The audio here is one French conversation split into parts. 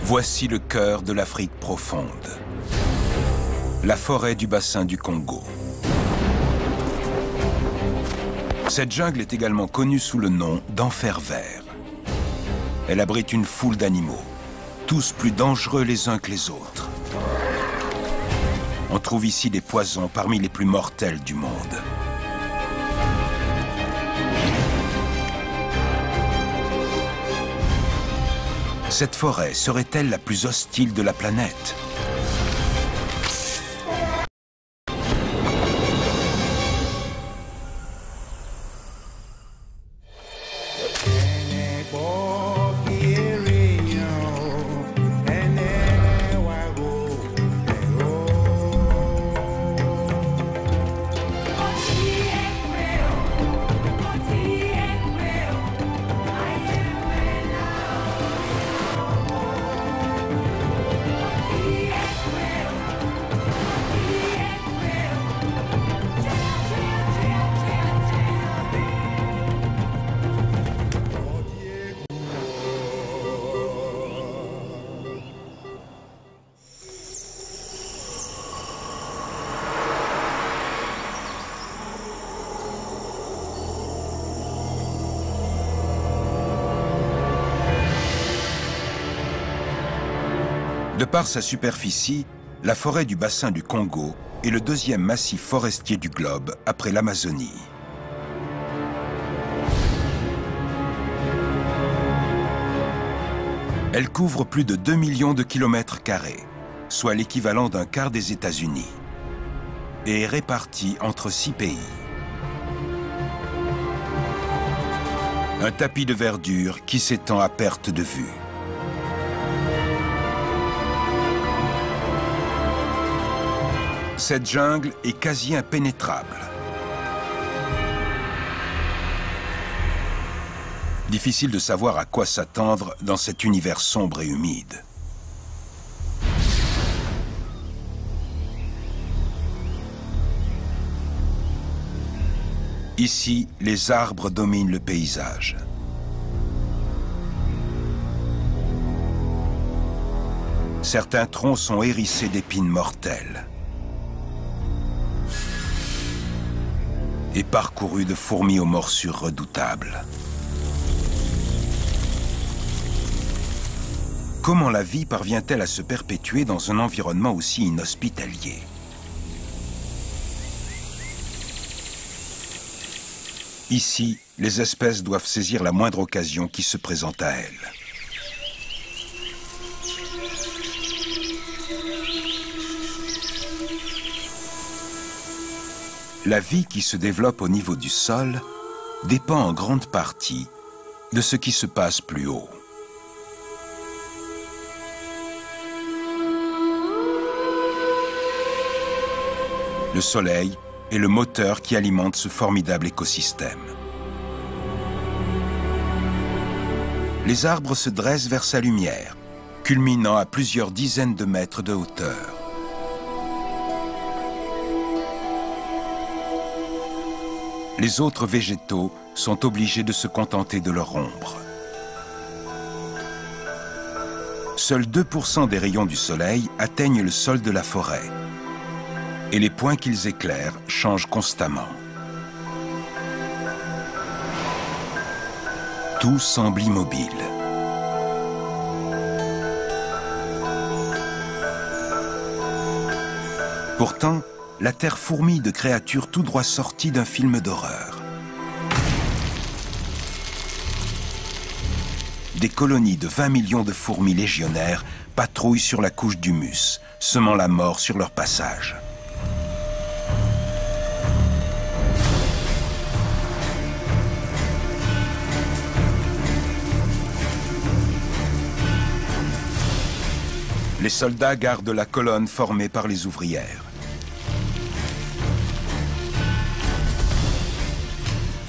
Voici le cœur de l'Afrique profonde. La forêt du bassin du Congo. Cette jungle est également connue sous le nom d'enfer vert. Elle abrite une foule d'animaux, tous plus dangereux les uns que les autres. On trouve ici des poisons parmi les plus mortels du monde. Cette forêt serait-elle la plus hostile de la planète? De par sa superficie, la forêt du bassin du Congo est le deuxième massif forestier du globe après l'Amazonie. Elle couvre plus de 2 millions de kilomètres carrés, soit l'équivalent d'un quart des États-Unis, et est répartie entre 6 pays. Un tapis de verdure qui s'étend à perte de vue. Cette jungle est quasi impénétrable. Difficile de savoir à quoi s'attendre dans cet univers sombre et humide. Ici, les arbres dominent le paysage. Certains troncs sont hérissés d'épines mortelles et parcourus de fourmis aux morsures redoutables. Comment la vie parvient-elle à se perpétuer dans un environnement aussi inhospitalier? Ici, les espèces doivent saisir la moindre occasion qui se présente à elles. La vie qui se développe au niveau du sol dépend en grande partie de ce qui se passe plus haut. Le soleil est le moteur qui alimente ce formidable écosystème. Les arbres se dressent vers sa lumière, culminant à plusieurs dizaines de mètres de hauteur. Les autres végétaux sont obligés de se contenter de leur ombre. Seuls 2% des rayons du soleil atteignent le sol de la forêt. Et les points qu'ils éclairent changent constamment. Tout semble immobile. Pourtant, la Terre fourmille de créatures tout droit sorties d'un film d'horreur. Des colonies de 20 millions de fourmis légionnaires patrouillent sur la couche d'humus, semant la mort sur leur passage. Les soldats gardent la colonne formée par les ouvrières.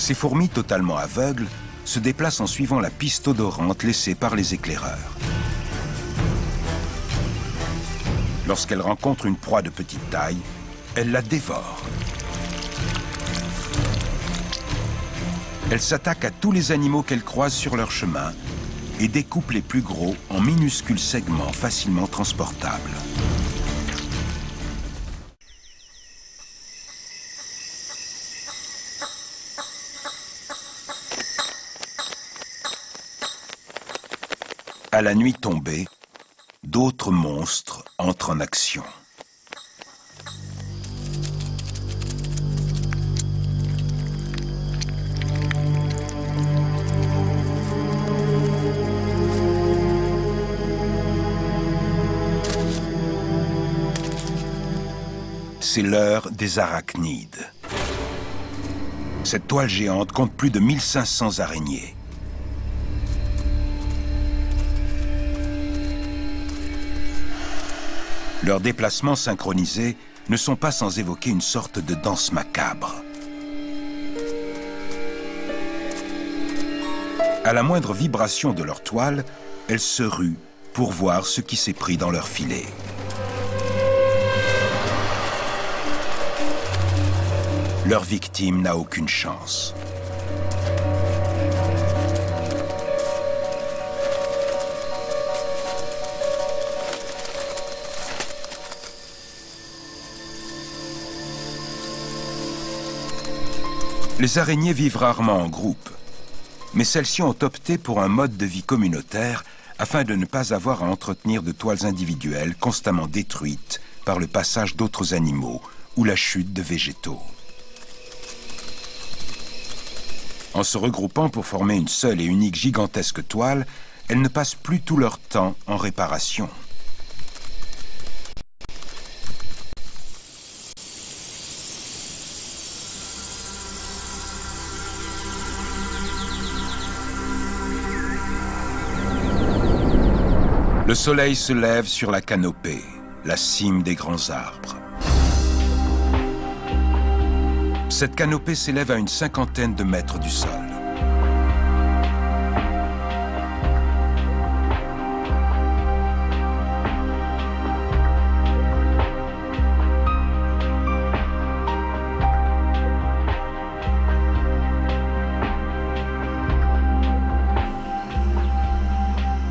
Ces fourmis totalement aveugles se déplacent en suivant la piste odorante laissée par les éclaireurs. Lorsqu'elles rencontrent une proie de petite taille, elles la dévorent. Elles s'attaquent à tous les animaux qu'elles croisent sur leur chemin et découpe les plus gros en minuscules segments facilement transportables. À la nuit tombée, d'autres monstres entrent en action. C'est l'heure des arachnides. Cette toile géante compte plus de 1500 araignées. Leurs déplacements synchronisés ne sont pas sans évoquer une sorte de danse macabre. À la moindre vibration de leur toile, elles se ruent pour voir ce qui s'est pris dans leur filet. Leur victime n'a aucune chance. Les araignées vivent rarement en groupe, mais celles-ci ont opté pour un mode de vie communautaire afin de ne pas avoir à entretenir de toiles individuelles constamment détruites par le passage d'autres animaux ou la chute de végétaux. En se regroupant pour former une seule et unique gigantesque toile, elles ne passent plus tout leur temps en réparation. Le soleil se lève sur la canopée, la cime des grands arbres. Cette canopée s'élève à une 50aine de mètres du sol.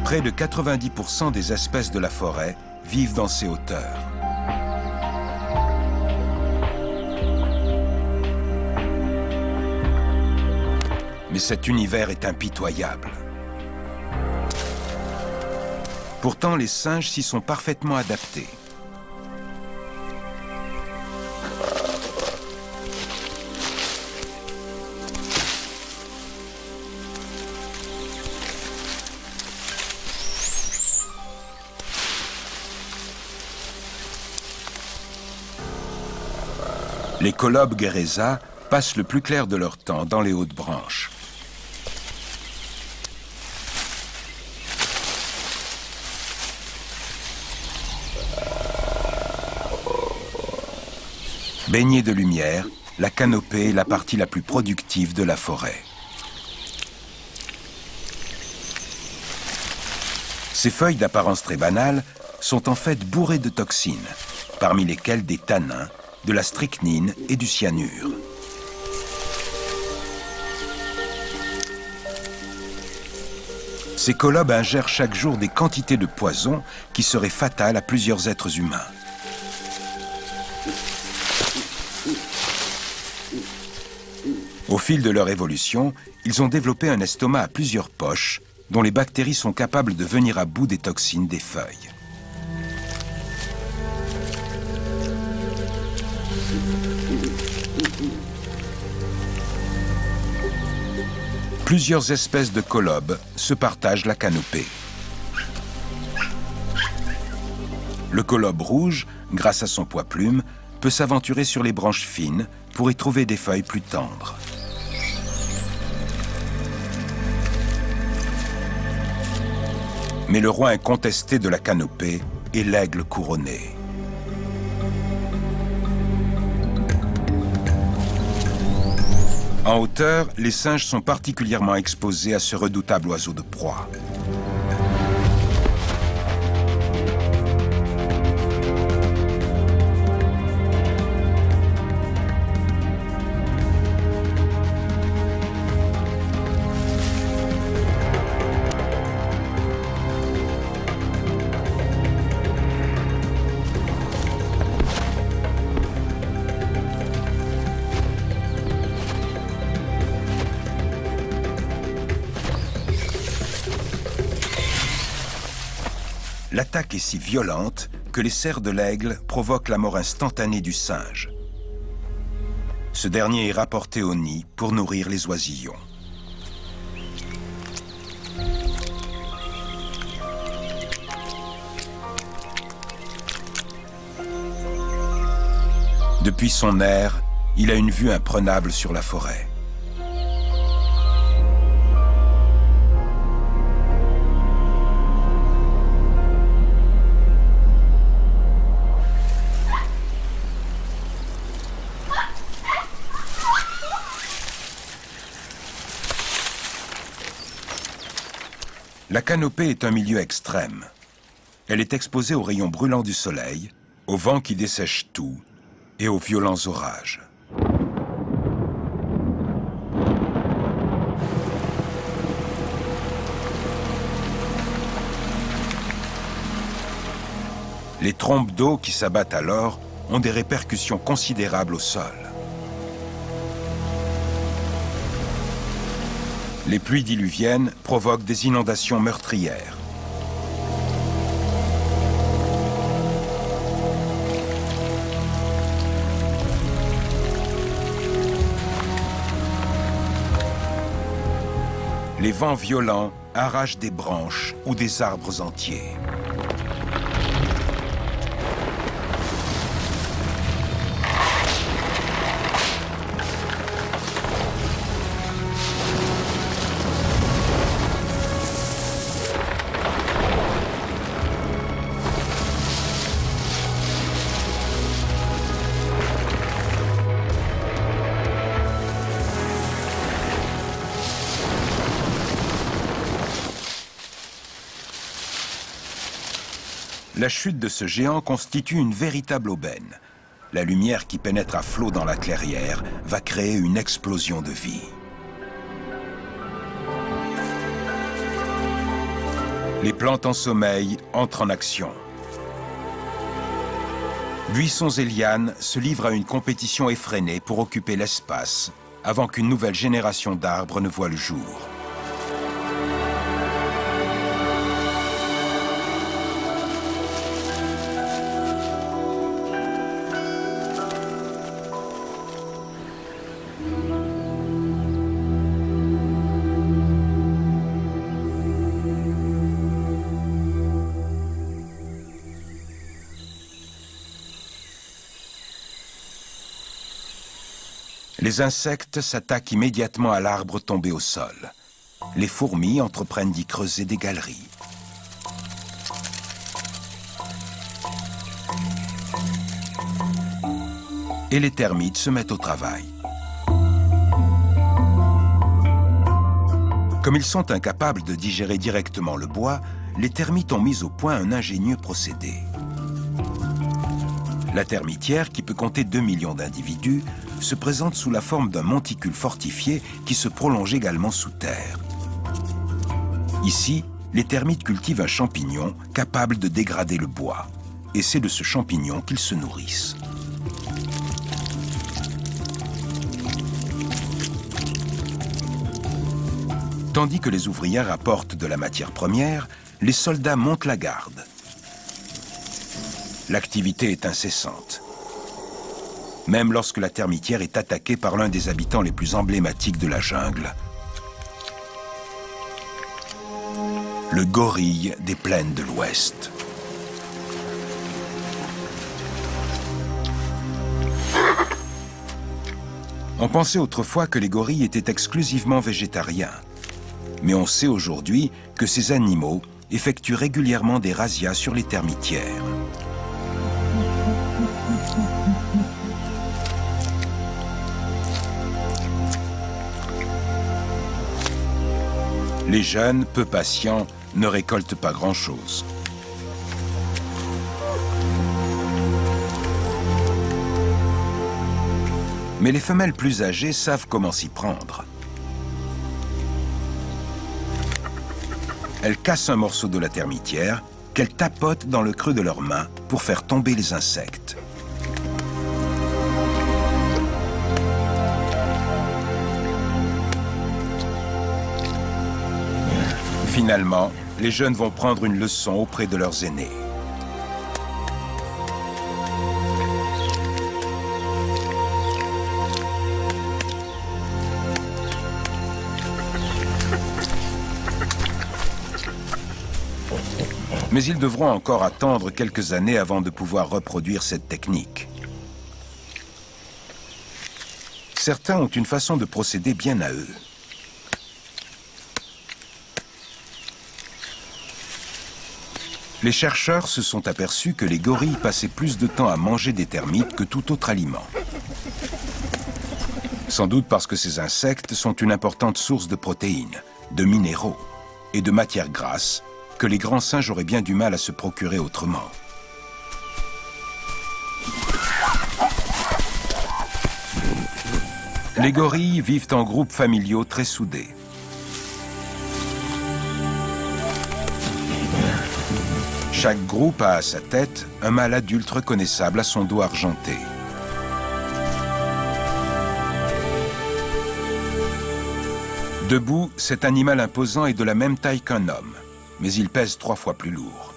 Près de 90% des espèces de la forêt vivent dans ces hauteurs. Mais cet univers est impitoyable. Pourtant, les singes s'y sont parfaitement adaptés. Les colobes guéreza passent le plus clair de leur temps dans les hautes branches. Baignée de lumière, la canopée est la partie la plus productive de la forêt. Ces feuilles d'apparence très banale sont en fait bourrées de toxines, parmi lesquelles des tanins, de la strychnine et du cyanure. Ces colobes ingèrent chaque jour des quantités de poison qui seraient fatales à plusieurs êtres humains. Au fil de leur évolution, ils ont développé un estomac à plusieurs poches, dont les bactéries sont capables de venir à bout des toxines des feuilles. Plusieurs espèces de colobes se partagent la canopée. Le colobe rouge, grâce à son poids plume, peut s'aventurer sur les branches fines pour y trouver des feuilles plus tendres. Mais le roi incontesté de la canopée est l'aigle couronné. En hauteur, les singes sont particulièrement exposés à ce redoutable oiseau de proie. L'attaque est si violente que les serres de l'aigle provoquent la mort instantanée du singe. Ce dernier est rapporté au nid pour nourrir les oisillons. Depuis son aire, il a une vue imprenable sur la forêt. La canopée est un milieu extrême. Elle est exposée aux rayons brûlants du soleil, au vent qui dessèche tout et aux violents orages. Les trompes d'eau qui s'abattent alors ont des répercussions considérables au sol. Les pluies diluviennes provoquent des inondations meurtrières. Les vents violents arrachent des branches ou des arbres entiers. La chute de ce géant constitue une véritable aubaine. La lumière qui pénètre à flot dans la clairière va créer une explosion de vie. Les plantes en sommeil entrent en action. Buissons et lianes se livrent à une compétition effrénée pour occuper l'espace avant qu'une nouvelle génération d'arbres ne voie le jour. Les insectes s'attaquent immédiatement à l'arbre tombé au sol. Les fourmis entreprennent d'y creuser des galeries. Et les termites se mettent au travail. Comme ils sont incapables de digérer directement le bois, les termites ont mis au point un ingénieux procédé. La termitière, qui peut compter 2 millions d'individus, se présente sous la forme d'un monticule fortifié qui se prolonge également sous terre. Ici, les termites cultivent un champignon capable de dégrader le bois. Et c'est de ce champignon qu'ils se nourrissent. Tandis que les ouvrières apportent de la matière première, les soldats montent la garde. L'activité est incessante. Même lorsque la termitière est attaquée par l'un des habitants les plus emblématiques de la jungle, le gorille des plaines de l'Ouest. On pensait autrefois que les gorilles étaient exclusivement végétariens. Mais on sait aujourd'hui que ces animaux effectuent régulièrement des razzias sur les termitières. Les jeunes, peu patients, ne récoltent pas grand-chose. Mais les femelles plus âgées savent comment s'y prendre. Elles cassent un morceau de la termitière qu'elles tapotent dans le creux de leurs mains pour faire tomber les insectes. Finalement, les jeunes vont prendre une leçon auprès de leurs aînés. Mais ils devront encore attendre quelques années avant de pouvoir reproduire cette technique. Certains ont une façon de procéder bien à eux. Les chercheurs se sont aperçus que les gorilles passaient plus de temps à manger des termites que tout autre aliment. Sans doute parce que ces insectes sont une importante source de protéines, de minéraux et de matières grasses que les grands singes auraient bien du mal à se procurer autrement. Les gorilles vivent en groupes familiaux très soudés. Chaque groupe a à sa tête un mâle adulte reconnaissable à son dos argenté. Debout, cet animal imposant est de la même taille qu'un homme, mais il pèse 3 fois plus lourd.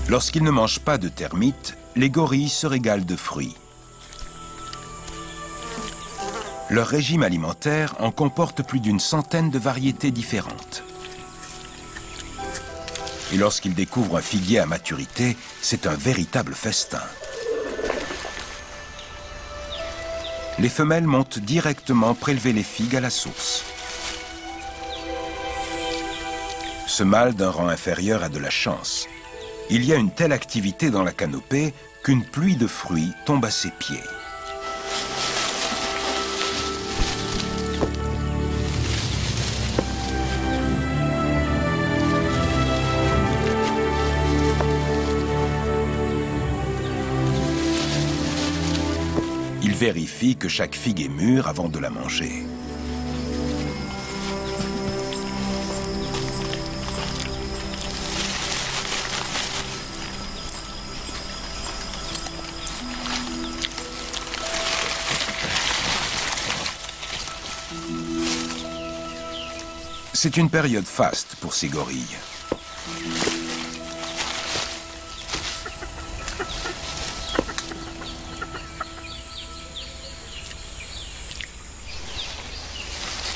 Lorsqu'ils ne mangent pas de termites, les gorilles se régalent de fruits. Leur régime alimentaire en comporte plus d'une centaine de variétés différentes. Et lorsqu'ils découvrent un figuier à maturité, c'est un véritable festin. Les femelles montent directement prélever les figues à la source. Ce mâle d'un rang inférieur a de la chance. Il y a une telle activité dans la canopée qu'une pluie de fruits tombe à ses pieds. Il vérifie que chaque figue est mûre avant de la manger. C'est une période faste pour ces gorilles.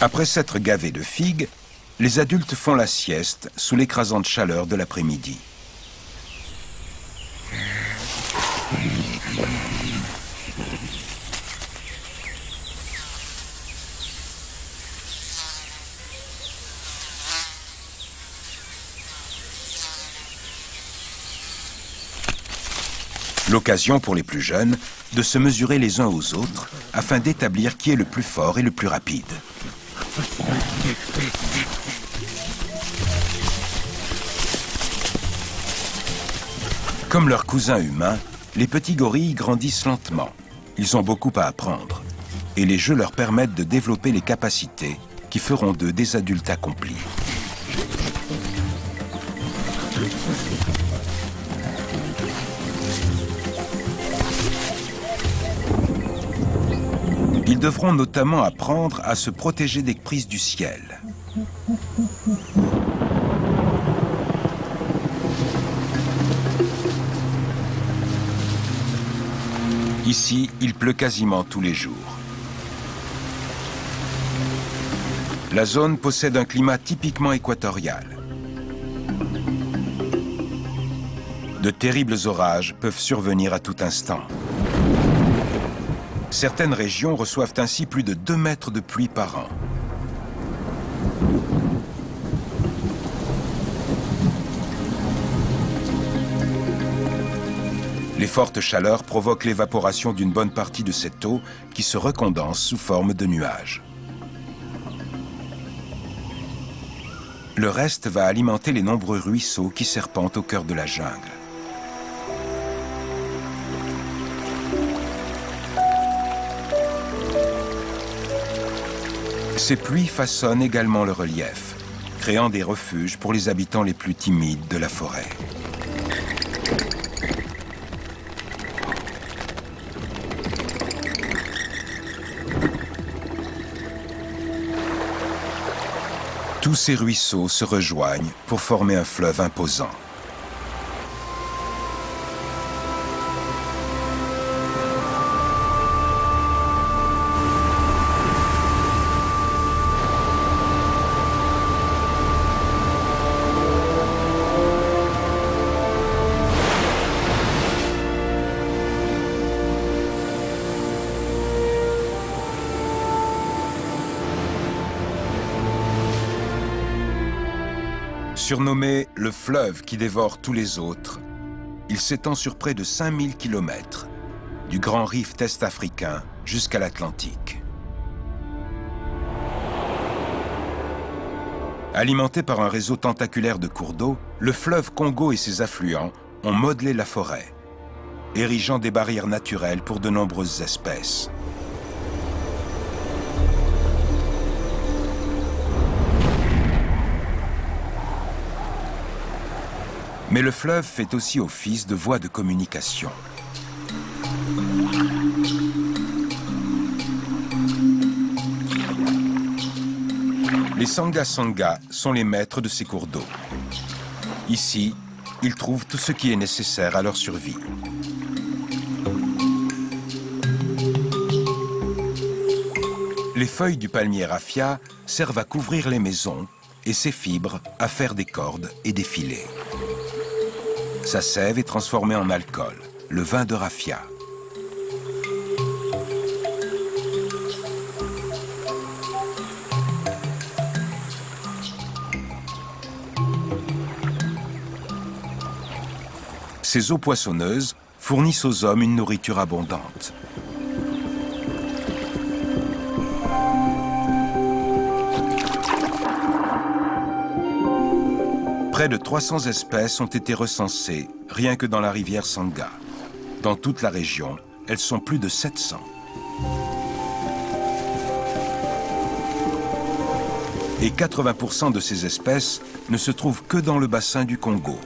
Après s'être gavés de figues, les adultes font la sieste sous l'écrasante chaleur de l'après-midi. L'occasion pour les plus jeunes de se mesurer les uns aux autres afin d'établir qui est le plus fort et le plus rapide. Comme leurs cousins humains, les petits gorilles grandissent lentement. Ils ont beaucoup à apprendre. Et les jeux leur permettent de développer les capacités qui feront d'eux des adultes accomplis. Ils devront notamment apprendre à se protéger des caprices du ciel. Ici, il pleut quasiment tous les jours. La zone possède un climat typiquement équatorial. De terribles orages peuvent survenir à tout instant. Certaines régions reçoivent ainsi plus de 2 mètres de pluie par an. Les fortes chaleurs provoquent l'évaporation d'une bonne partie de cette eau qui se recondense sous forme de nuages. Le reste va alimenter les nombreux ruisseaux qui serpentent au cœur de la jungle. Ces pluies façonnent également le relief. créant des refuges pour les habitants les plus timides de la forêt. Tous ces ruisseaux se rejoignent pour former un fleuve imposant. Surnommé le fleuve qui dévore tous les autres, il s'étend sur près de 5000 km, du Grand Rift est-africain jusqu'à l'Atlantique. Alimenté par un réseau tentaculaire de cours d'eau, le fleuve Congo et ses affluents ont modelé la forêt, érigeant des barrières naturelles pour de nombreuses espèces. Mais le fleuve fait aussi office de voie de communication. Les Sanga-Sanga sont les maîtres de ces cours d'eau. Ici, ils trouvent tout ce qui est nécessaire à leur survie. Les feuilles du palmier raffia servent à couvrir les maisons et ses fibres à faire des cordes et des filets. Sa sève est transformée en alcool, le vin de raffia. Ces eaux poissonneuses fournissent aux hommes une nourriture abondante. Près de 300 espèces ont été recensées rien que dans la rivière Sanga. Dans toute la région, elles sont plus de 700. Et 80% de ces espèces ne se trouvent que dans le bassin du Congo.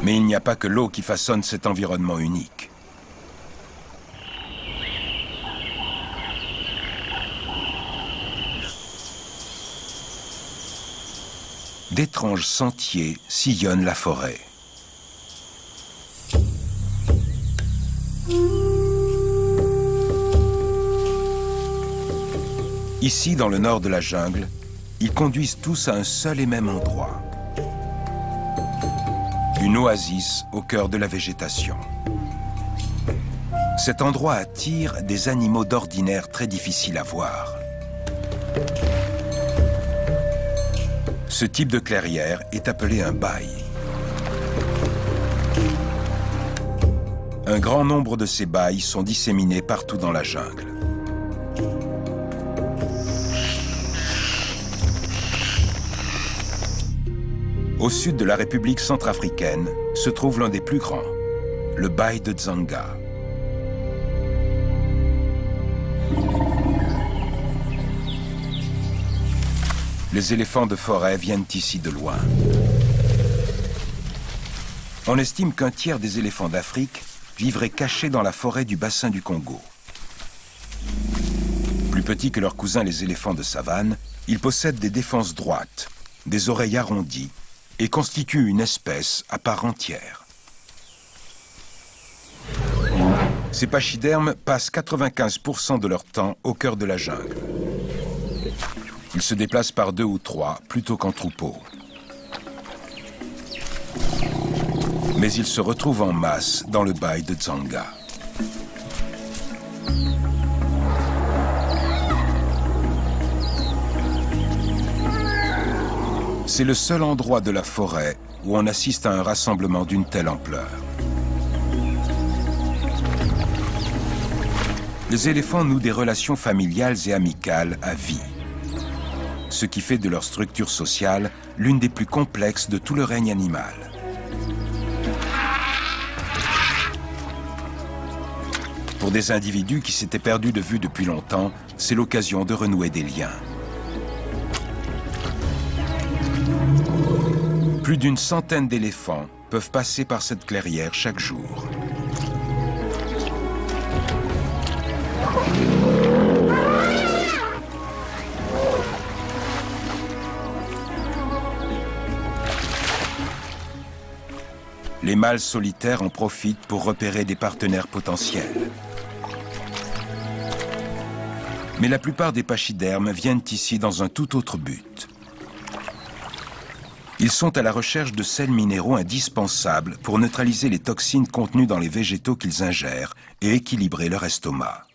Mais il n'y a pas que l'eau qui façonne cet environnement unique. D'étranges sentiers sillonnent la forêt. Ici, dans le nord de la jungle, ils conduisent tous à un seul et même endroit. Une oasis au cœur de la végétation. Cet endroit attire des animaux d'ordinaire très difficiles à voir. Ce type de clairière est appelé un bail. Un grand nombre de ces bails sont disséminés partout dans la jungle. Au sud de la République centrafricaine se trouve l'un des plus grands, le bail de Dzanga. Les éléphants de forêt viennent ici de loin. On estime qu'un tiers des éléphants d'Afrique vivraient cachés dans la forêt du bassin du Congo. Plus petits que leurs cousins les éléphants de savane, ils possèdent des défenses droites, des oreilles arrondies et constituent une espèce à part entière. Ces pachydermes passent 95% de leur temps au cœur de la jungle. Ils se déplacent par 2 ou 3 plutôt qu'en troupeau. Mais ils se retrouvent en masse dans le bail de Dzanga. C'est le seul endroit de la forêt où on assiste à un rassemblement d'une telle ampleur. Les éléphants nouent des relations familiales et amicales à vie, ce qui fait de leur structure sociale l'une des plus complexes de tout le règne animal. Pour des individus qui s'étaient perdus de vue depuis longtemps, c'est l'occasion de renouer des liens. Plus d'une centaine d'éléphants peuvent passer par cette clairière chaque jour. Les mâles solitaires en profitent pour repérer des partenaires potentiels. Mais la plupart des pachydermes viennent ici dans un tout autre but. Ils sont à la recherche de sels minéraux indispensables pour neutraliser les toxines contenues dans les végétaux qu'ils ingèrent et équilibrer leur estomac.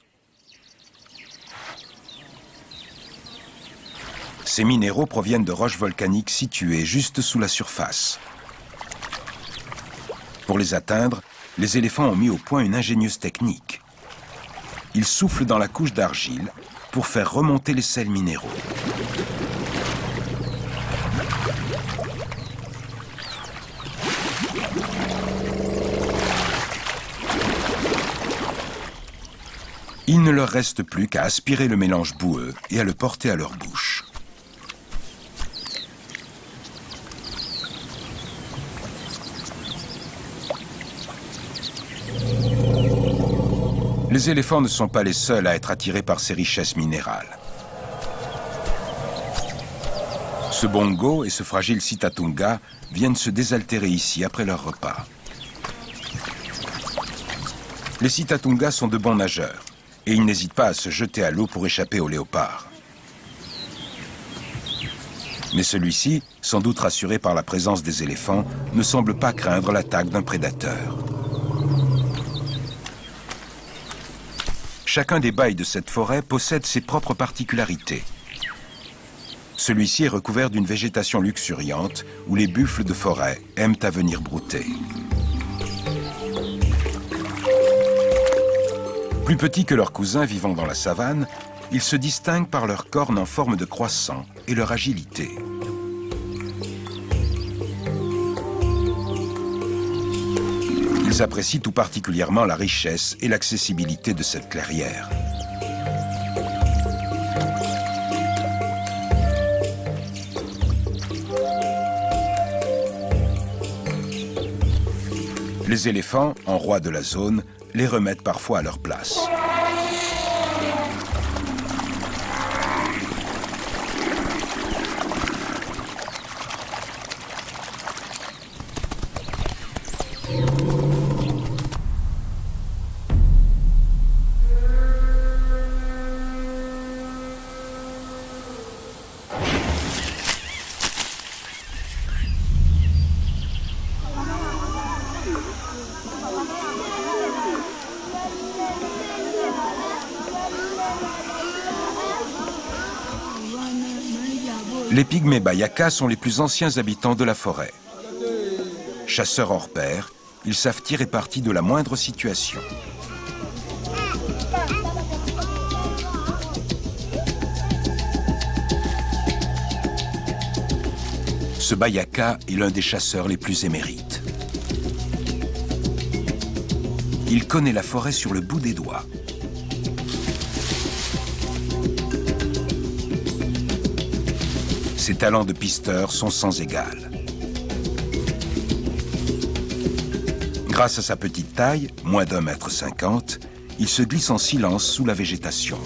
Ces minéraux proviennent de roches volcaniques situées juste sous la surface. Pour les atteindre, les éléphants ont mis au point une ingénieuse technique. Ils soufflent dans la couche d'argile pour faire remonter les sels minéraux. Il ne leur reste plus qu'à aspirer le mélange boueux et à le porter à leur bouche. Les éléphants ne sont pas les seuls à être attirés par ces richesses minérales. Ce bongo et ce fragile sitatunga viennent se désaltérer ici après leur repas. Les sitatungas sont de bons nageurs et ils n'hésitent pas à se jeter à l'eau pour échapper au léopard. Mais celui-ci, sans doute rassuré par la présence des éléphants, ne semble pas craindre l'attaque d'un prédateur. Chacun des bails de cette forêt possède ses propres particularités. Celui-ci est recouvert d'une végétation luxuriante où les buffles de forêt aiment à venir brouter. Plus petits que leurs cousins vivant dans la savane, ils se distinguent par leurs cornes en forme de croissant et leur agilité. Ils apprécient tout particulièrement la richesse et l'accessibilité de cette clairière. Les éléphants, en rois de la zone, les remettent parfois à leur place. Les pygmées Bayaka sont les plus anciens habitants de la forêt. Chasseurs hors pair, ils savent tirer parti de la moindre situation. Ce Bayaka est l'un des chasseurs les plus émérites. Il connaît la forêt sur le bout des doigts. Ses talents de pisteur sont sans égal. Grâce à sa petite taille, moins d'1,50 m, il se glisse en silence sous la végétation.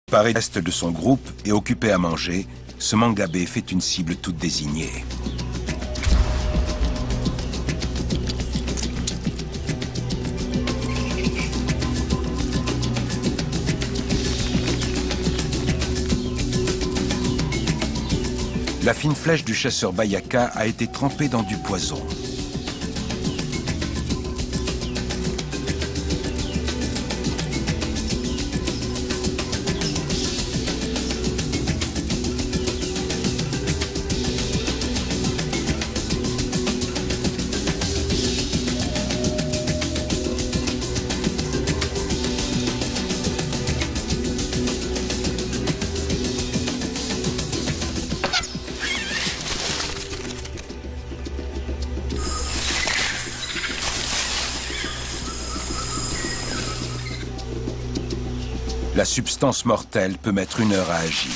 Séparé du reste de son groupe et occupé à manger, ce mangabé fait une cible toute désignée. La fine flèche du chasseur Bayaka a été trempée dans du poison. La substance mortelle peut mettre 1 heure à agir.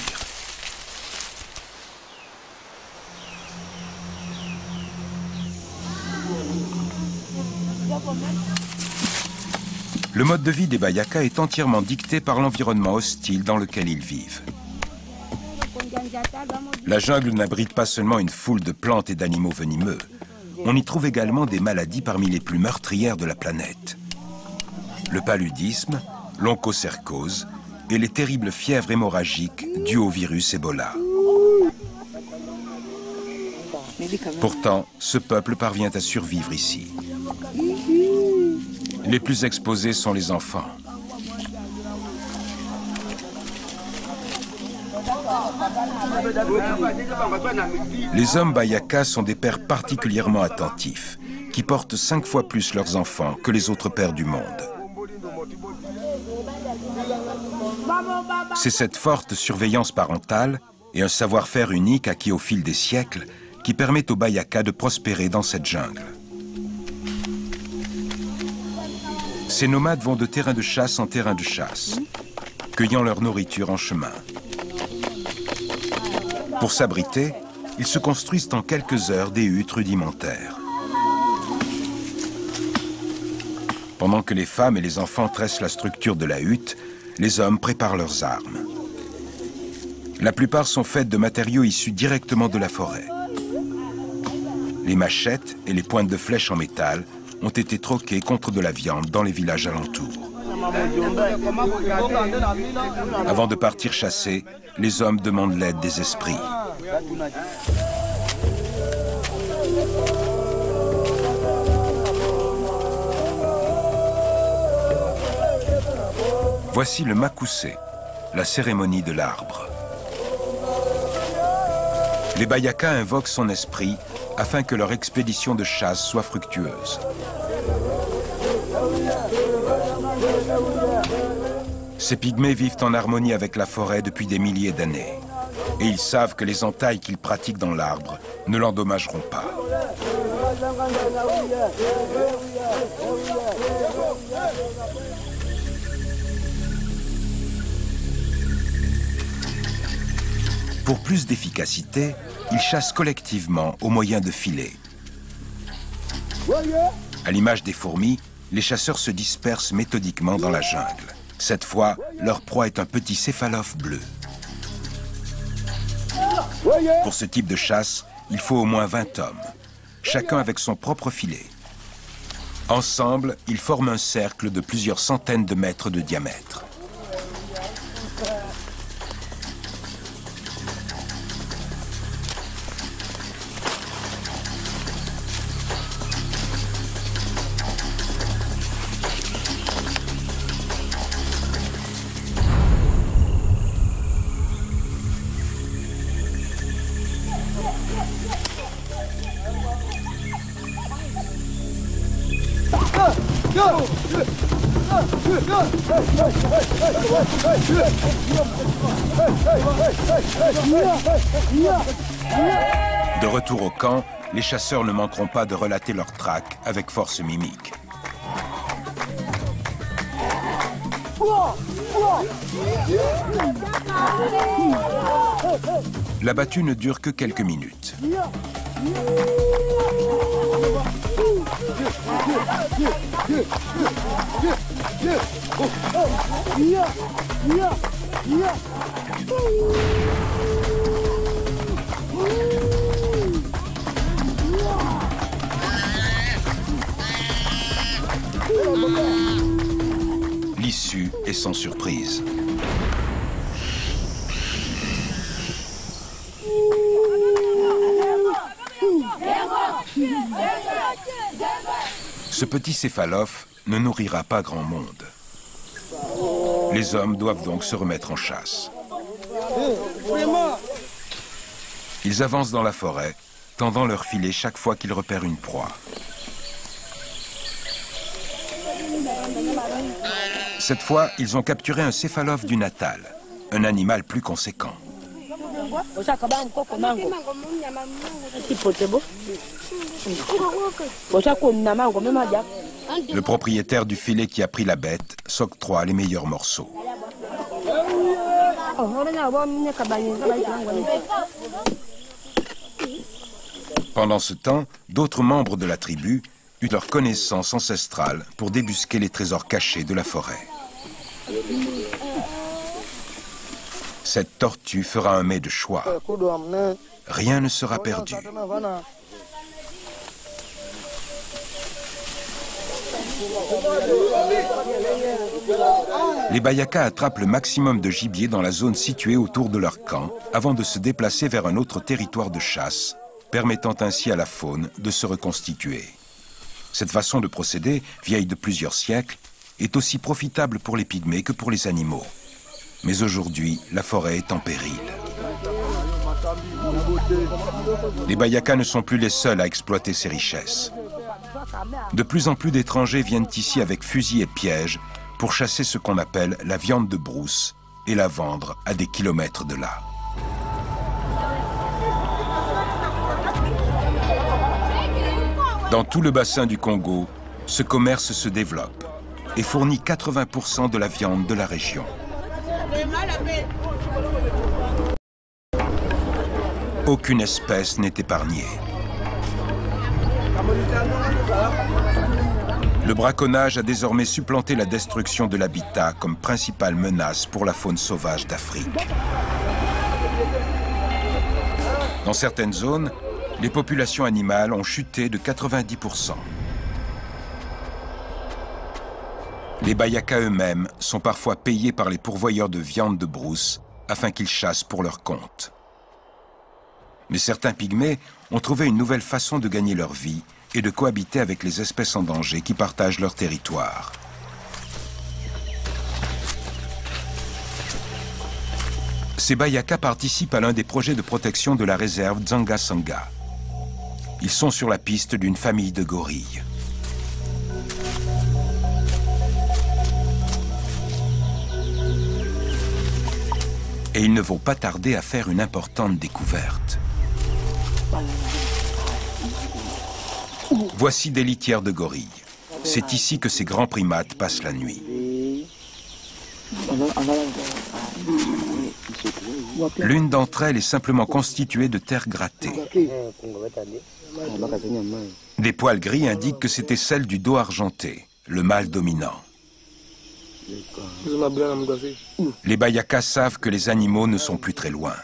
Le mode de vie des Bayaka est entièrement dicté par l'environnement hostile dans lequel ils vivent. La jungle n'abrite pas seulement une foule de plantes et d'animaux venimeux. On y trouve également des maladies parmi les plus meurtrières de la planète. Le paludisme, l'onchocercose et les terribles fièvres hémorragiques dues au virus Ebola. Pourtant, ce peuple parvient à survivre ici. Les plus exposés sont les enfants. Les hommes Bayaka sont des pères particulièrement attentifs, qui portent 5 fois plus leurs enfants que les autres pères du monde. C'est cette forte surveillance parentale et un savoir-faire unique acquis au fil des siècles qui permettent aux Bayaka de prospérer dans cette jungle. Ces nomades vont de terrain de chasse en terrain de chasse, cueillant leur nourriture en chemin. Pour s'abriter, ils se construisent en quelques heures des huttes rudimentaires. Pendant que les femmes et les enfants tressent la structure de la hutte, les hommes préparent leurs armes. La plupart sont faites de matériaux issus directement de la forêt. Les machettes et les pointes de flèches en métal ont été troquées contre de la viande dans les villages alentours. Avant de partir chasser, les hommes demandent l'aide des esprits. Voici le Makoussé, la cérémonie de l'arbre. Les Bayaka invoquent son esprit afin que leur expédition de chasse soit fructueuse. Ces pygmées vivent en harmonie avec la forêt depuis des milliers d'années. Et ils savent que les entailles qu'ils pratiquent dans l'arbre ne l'endommageront pas. Pour plus d'efficacité, ils chassent collectivement au moyen de filets. À l'image des fourmis, les chasseurs se dispersent méthodiquement dans la jungle. Cette fois, leur proie est un petit céphalophe bleu. Pour ce type de chasse, il faut au moins 20 hommes, chacun avec son propre filet. Ensemble, ils forment un cercle de plusieurs centaines de mètres de diamètre. De retour au camp, les chasseurs ne manqueront pas de relater leur traque avec force mimique. La battue ne dure que quelques minutes. L'issue est sans surprise. Ce petit céphalophe ne nourrira pas grand monde. Les hommes doivent donc se remettre en chasse. Ils avancent dans la forêt, tendant leur filet chaque fois qu'ils repèrent une proie. Cette fois, ils ont capturé un céphalophe du Natal, un animal plus conséquent. Le propriétaire du filet qui a pris la bête s'octroie les meilleurs morceaux. Pendant ce temps, d'autres membres de la tribu eurent leur connaissance ancestrale pour débusquer les trésors cachés de la forêt. Cette tortue fera un mets de choix. Rien ne sera perdu. Les Bayakas attrapent le maximum de gibier dans la zone située autour de leur camp avant de se déplacer vers un autre territoire de chasse, permettant ainsi à la faune de se reconstituer. Cette façon de procéder, vieille de plusieurs siècles, est aussi profitable pour les pygmées que pour les animaux. Mais aujourd'hui, la forêt est en péril. Les Bayakas ne sont plus les seuls à exploiter ces richesses. De plus en plus d'étrangers viennent ici avec fusils et pièges pour chasser ce qu'on appelle la viande de brousse et la vendre à des kilomètres de là. Dans tout le bassin du Congo, ce commerce se développe et fournit 80% de la viande de la région. Aucune espèce n'est épargnée. Le braconnage a désormais supplanté la destruction de l'habitat comme principale menace pour la faune sauvage d'Afrique. Dans certaines zones, les populations animales ont chuté de 90%. Les Bayakas eux-mêmes sont parfois payés par les pourvoyeurs de viande de brousse afin qu'ils chassent pour leur compte. Mais certains pygmées ont trouvé une nouvelle façon de gagner leur vie et de cohabiter avec les espèces en danger qui partagent leur territoire. Ces Bayakas participent à l'un des projets de protection de la réserve Dzanga-Sanga. Ils sont sur la piste d'une famille de gorilles. Et ils ne vont pas tarder à faire une importante découverte. Voici des litières de gorilles. C'est ici que ces grands primates passent la nuit. L'une d'entre elles est simplement constituée de terre grattée. Des poils gris indiquent que c'était celle du dos argenté, le mâle dominant. Les Bayakas savent que les animaux ne sont plus très loin.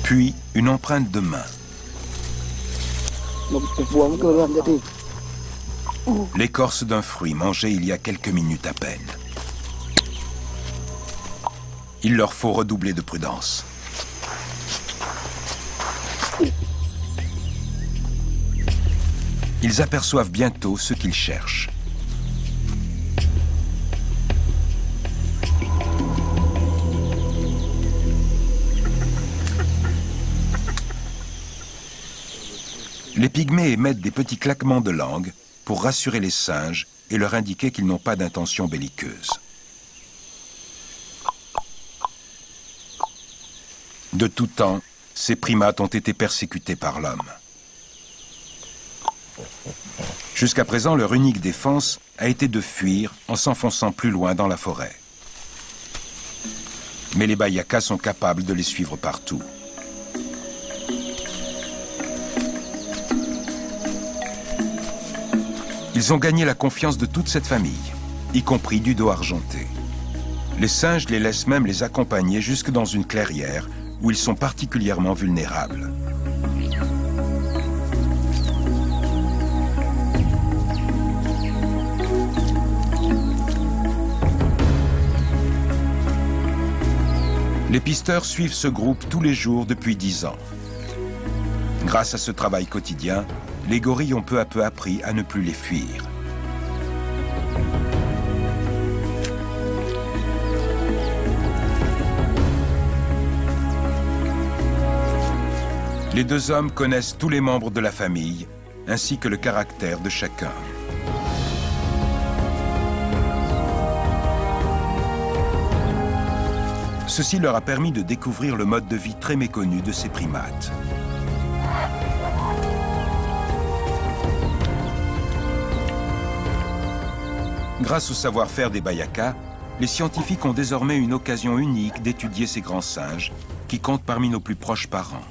Puis, une empreinte de main. L'écorce d'un fruit mangé il y a quelques minutes à peine. Il leur faut redoubler de prudence. Ils aperçoivent bientôt ce qu'ils cherchent. Les pygmées émettent des petits claquements de langue pour rassurer les singes et leur indiquer qu'ils n'ont pas d'intention belliqueuse. De tout temps, ces primates ont été persécutés par l'homme. Jusqu'à présent, leur unique défense a été de fuir en s'enfonçant plus loin dans la forêt. Mais les Bayakas sont capables de les suivre partout. Ils ont gagné la confiance de toute cette famille, y compris du dos argenté. Les singes les laissent même les accompagner jusque dans une clairière où ils sont particulièrement vulnérables. Les pisteurs suivent ce groupe tous les jours depuis 10 ans. Grâce à ce travail quotidien, les gorilles ont peu à peu appris à ne plus les fuir. Les deux hommes connaissent tous les membres de la famille, ainsi que le caractère de chacun. Ceci leur a permis de découvrir le mode de vie très méconnu de ces primates. Grâce au savoir-faire des Bayaka, les scientifiques ont désormais une occasion unique d'étudier ces grands singes qui comptent parmi nos plus proches parents.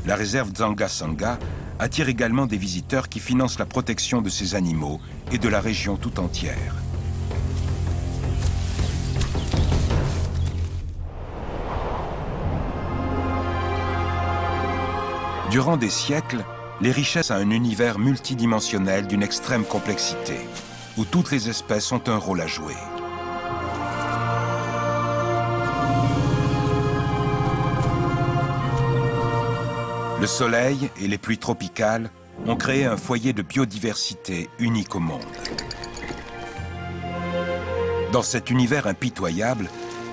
La réserve Dzanga-Sanga attire également des visiteurs qui financent la protection de ces animaux et de la région tout entière. Durant des siècles, les richesses ont un univers multidimensionnel d'une extrême complexité, où toutes les espèces ont un rôle à jouer. Le soleil et les pluies tropicales ont créé un foyer de biodiversité unique au monde. Dans cet univers impitoyable,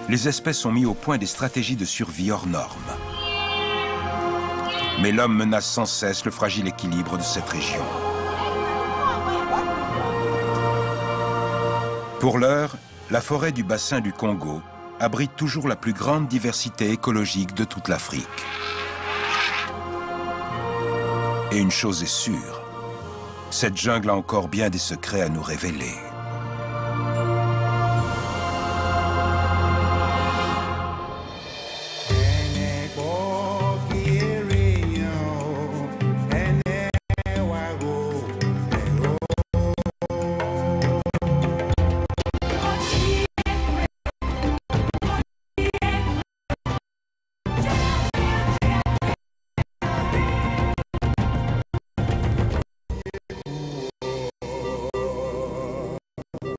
les espèces ont mis au point des stratégies de survie hors normes. Mais l'homme menace sans cesse le fragile équilibre de cette région. Pour l'heure, la forêt du bassin du Congo abrite toujours la plus grande diversité écologique de toute l'Afrique. Et une chose est sûre, cette jungle a encore bien des secrets à nous révéler.